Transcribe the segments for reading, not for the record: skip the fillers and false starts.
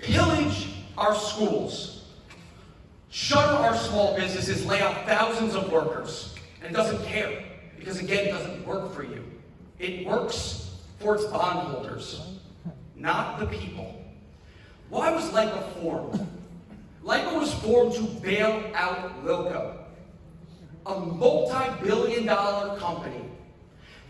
pillage our schools, shutter our small businesses, lay off thousands of workers, and doesn't care, because again, it doesn't work for you. It works for its bondholders, not the people. Why was LIPA formed? LIPA was formed to bail out LILCO, a multi-billion-dollar company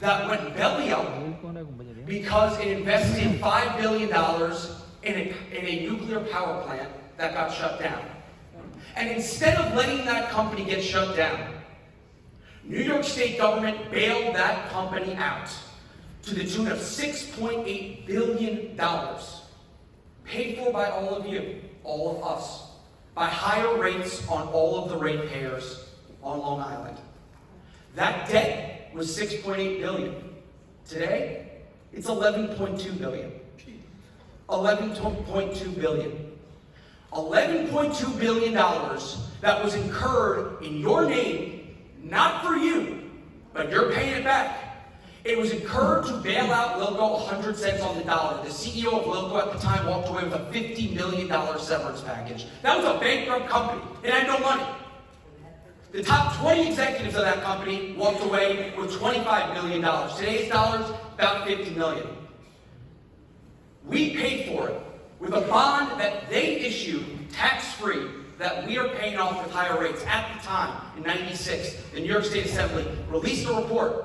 that went belly up because it invested $5 billion in a nuclear power plant that got shut down. And instead of letting that company get shut down, New York State government bailed that company out to the tune of $6.8 billion, paid for by all of you, all of us, by higher rates on all of the ratepayers on Long Island. That debt was $6.8 billion. Today, it's $11.2 billion. $11.2 billion. $11.2 billion that was incurred in your name, not for you, but you're paying it back. It was incurred to bail out LILCO 100 cents on the dollar. The CEO of LILCO at the time walked away with a $50 million severance package. That was a bankrupt company. It had no money. The top 20 executives of that company walked away with $25 million. Today's dollars, about $50 million. We paid for it with a bond that they issued tax-free that we are paying off with higher rates. At the time, in '96, the New York State Assembly released a report.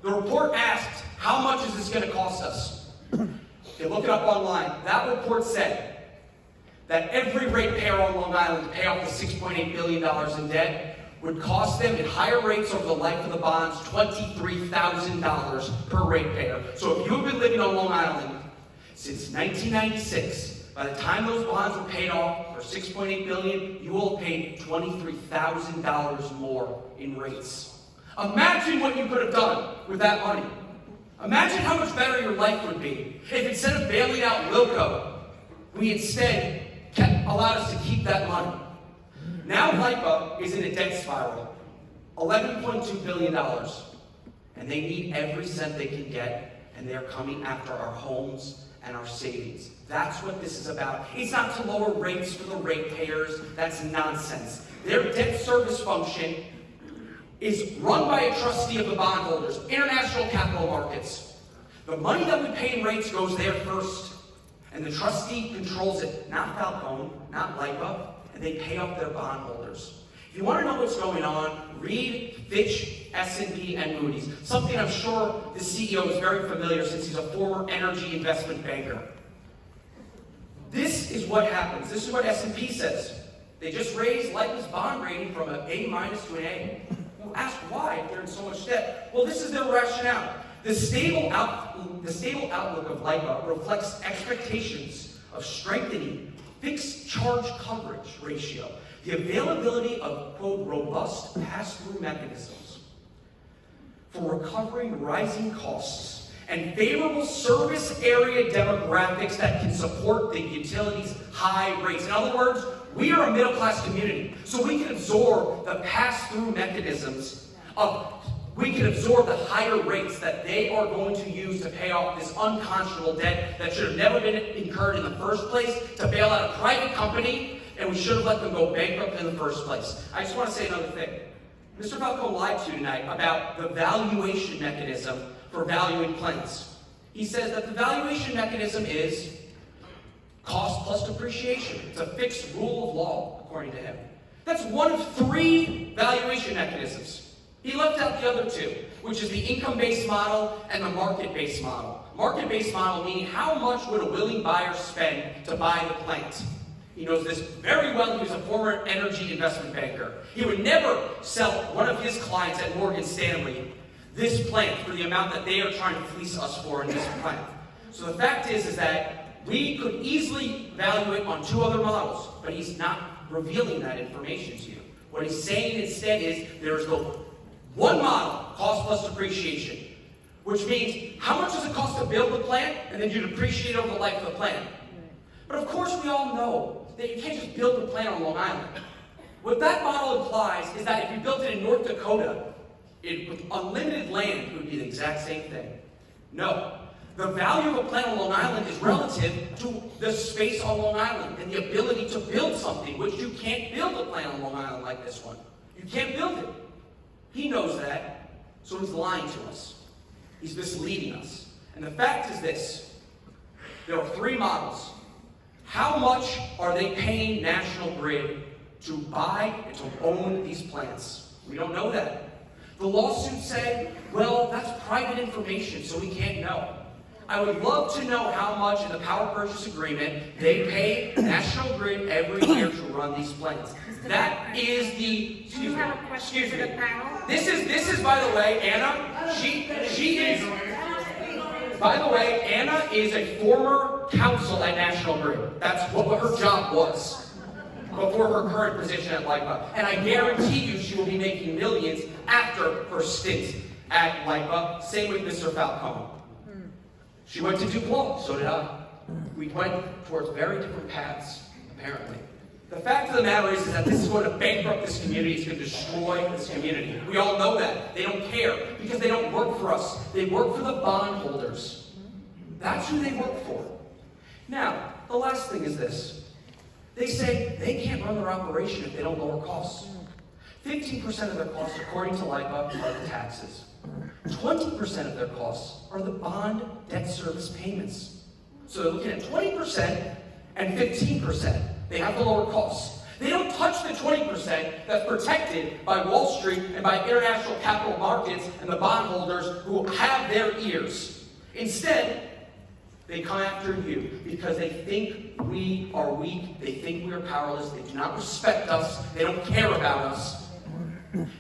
The report asked, how much is this going to cost us? You look it up online. That report said that every ratepayer on Long Island to pay off the $6.8 billion in debt would cost them, at higher rates over the life of the bonds, $23,000 per ratepayer. So if you have been living on Long Island since 1996, by the time those bonds were paid off for $6.8 billion, you will have paid $23,000 more in rates. Imagine what you could have done with that money. Imagine how much better your life would be if instead of bailing out LILCO, we instead allowed us to keep that money. Now LIPA is in a debt spiral, $11.2 billion, and they need every cent they can get, and they're coming after our homes and our savings. That's what this is about. It's not to lower rates for the ratepayers. That's nonsense. Their debt service function is run by a trustee of the bondholders, international capital markets. The money that we pay in rates goes there first, and the trustee controls it, not Falcone, not LIPA, and they pay off their bondholders. If you want to know what's going on, read Fitch, S&P, and Moody's, something I'm sure the CEO is very familiar since he's a former energy investment banker. This is what happens. This is what S&P says. They just raised LIPA's bond rating from an A- to an A. Well, ask why if they're in so much debt. Well, this is their rationale. The stable outlook of LIPA reflects expectations of strengthening fixed charge coverage ratio, the availability of, quote, robust pass-through mechanisms for recovering rising costs, and favorable service area demographics that can support the utilities' high rates. In other words, we are a middle-class community, so we can absorb the pass-through mechanisms we can absorb the higher rates that they are going to use to pay off this unconscionable debt that should have never been incurred in the first place, to bail out a private company, and we should have let them go bankrupt in the first place. I just want to say another thing. Mr. Falcone lied to you tonight about the valuation mechanism for valuing plants. He says that the valuation mechanism is cost plus depreciation. It's a fixed rule of law, according to him. That's one of 3 valuation mechanisms. He left out the other 2, which is the income-based model and the market-based model. Market-based model meaning how much would a willing buyer spend to buy the plant. He knows this very well. He was a former energy investment banker. He would never sell one of his clients at Morgan Stanley this plant for the amount that they are trying to fleece us for in this plant. So the fact is that we could easily value it on 2 other models, but he's not revealing that information to you. What he's saying instead is there is no one model, cost plus depreciation, which means how much does it cost to build the plant, and then you depreciate over the life of the plant. But of course we all know that you can't just build a plant on Long Island. What that model implies is that if you built it in North Dakota, with unlimited land, it would be the exact same thing. No. The value of a plant on Long Island is relative to the space on Long Island and the ability to build something, which you can't build a plant on Long Island like this one. You can't build it. He knows that, so he's lying to us. He's misleading us. And the fact is this. There are three models. How much are they paying National Grid to buy and to own these plants? We don't know that. The lawsuits say, well, that's private information, so we can't know. I would love to know how much in the power purchase agreement they pay National Grid every year to run these plants. That is the, excuse me. This is, by the way, Anna, she is, by the way, Anna is a former counsel at National Grid. That's what her job was before her current position at LIPA. And I guarantee you she will be making millions after her stint at LIPA. Same with Mr. Falcone. She went to Duke Law, so did I. We went towards very different paths, apparently. The fact of the matter is that this is going to bankrupt this community. It's going to destroy this community. We all know that. They don't care because they don't work for us. They work for the bondholders. That's who they work for. Now, the last thing is this. They say they can't run their operation if they don't lower costs. 15% of their costs, according to LIPA, are the taxes. 20% of their costs are the bond debt service payments. So they're looking at 20% and 15%. They have the lower costs. They don't touch the 20% that's protected by Wall Street and by international capital markets and the bondholders who have their ears. Instead, they come after you because they think we are weak. They think we are powerless. They do not respect us. They don't care about us.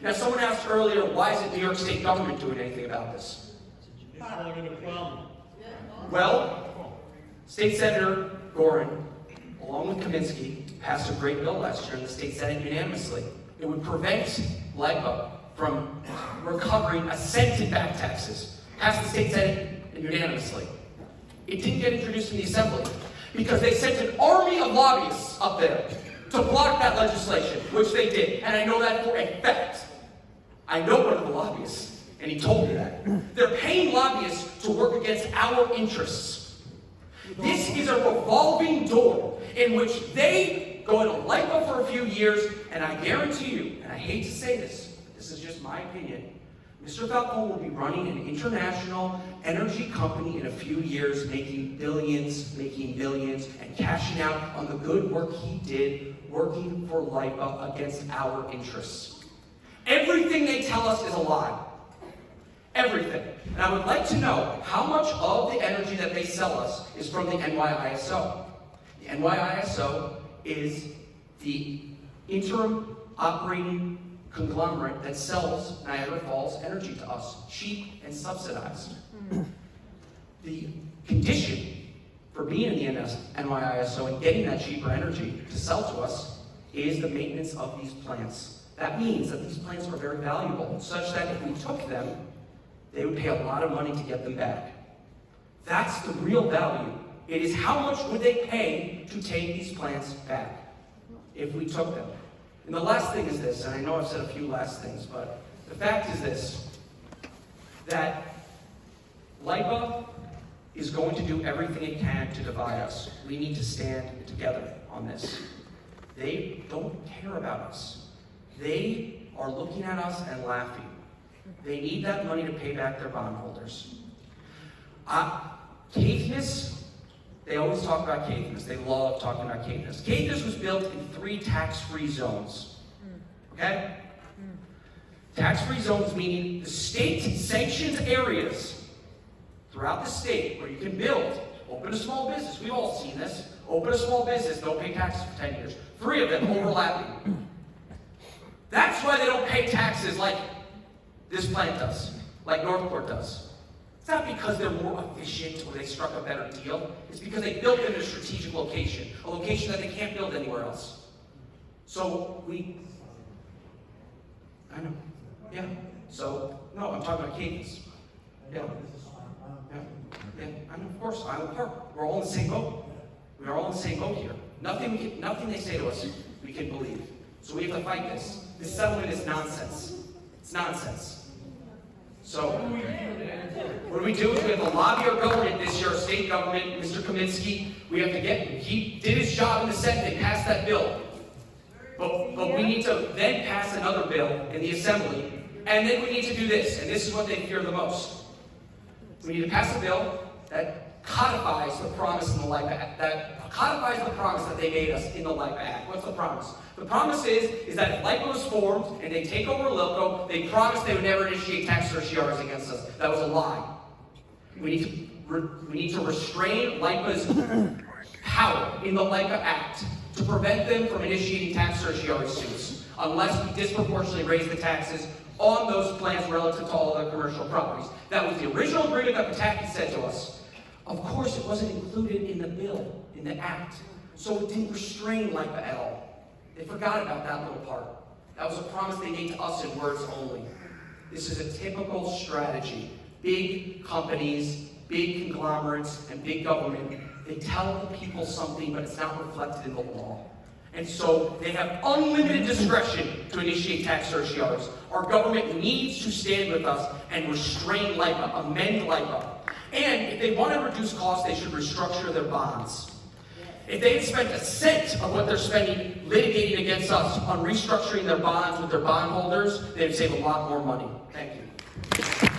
Now, someone asked earlier, why isn't New York State government doing anything about this? Well, State Senator Gorin, along with Kaminsky, passed a great bill last year in the State Senate unanimously. It would prevent LIPA from recovering a cent in back taxes. Passed the State Senate unanimously. It didn't get introduced in the Assembly because they sent an army of lobbyists up there to block that legislation, which they did. And I know that for a fact. I know one of the lobbyists, and he told me that. They're paying lobbyists to work against our interests. This is a revolving door in which they go into LIPA for a few years, and I guarantee you, and I hate to say this, but this is just my opinion, Mr. Falcone will be running an international energy company in a few years, making billions, making millions, and cashing out on the good work he did working for LIPA against our interests. Everything they tell us is a lie. Everything. And I would like to know how much of the energy that they sell us is from the NYISO. The NYISO is the interim operating conglomerate that sells Niagara Falls energy to us, cheap and subsidized. The condition for being in the NYISO and getting that cheaper energy to sell to us is the maintenance of these plants. That means that these plants are very valuable, such that if we took them, they would pay a lot of money to get them back. That's the real value. It is how much would they pay to take these plants back if we took them. And the last thing is this, and I know I've said a few last things, but the fact is this, that LIPA is going to do everything it can to divide us. We need to stand together on this. They don't care about us. They are looking at us and laughing. They need that money to pay back their bondholders. Caithness, they always talk about Caithness. They love talking about Caithness. Caithness was built in 3 tax-free zones. Okay? Tax-free zones meaning the state sanctions areas throughout the state where you can build, open a small business. We've all seen this. Open a small business, don't pay taxes for 10 years. 3 of them overlapping. That's why they don't pay taxes like this plant does, like Northport does. It's not because they're more efficient or they struck a better deal. It's because they built in a strategic location, a location that they can't build anywhere else. So I know, yeah. So, no, I'm talking about Caithness. Yeah, I know, of course, Island Park. We're all in the same boat. We are all in the same boat here. Nothing they say to us, we can believe. So we have to fight this. This settlement is nonsense. It's nonsense. So, what do? We have to lobby our government this year, our state government, Mr. Kaminsky. We have to he did his job in the Senate, they passed that bill. But we need to then pass another bill in the Assembly, and then we need to do this, and this is what they fear the most. We need to pass a bill that codifies the promise in the LIPA Act, that codifies the promise that they made us in the LIPA Act. What's the promise? The promise is that if LIPA was formed and they take over Lilco, they promised they would never initiate tax certiorars against us. That was a lie. We need to restrain LIPA's power in the LIPA Act to prevent them from initiating tax certiorari suits unless we disproportionately raise the taxes on those plants relative to all other commercial properties. That was the original agreement that Pataki said to us. Of course, it wasn't included in the bill, in the act, so it didn't restrain LIPA at all. They forgot about that little part. That was a promise they made to us in words only. This is a typical strategy. Big companies, big conglomerates, and big government, they tell the people something, but it's not reflected in the law. And so they have unlimited discretion to initiate tax certiorars. Our government needs to stand with us and restrain LIPA, amend LIPA. And if they want to reduce costs, they should restructure their bonds. If they had spent a cent of what they're spending litigating against us on restructuring their bonds with their bondholders, they'd save a lot more money. Thank you.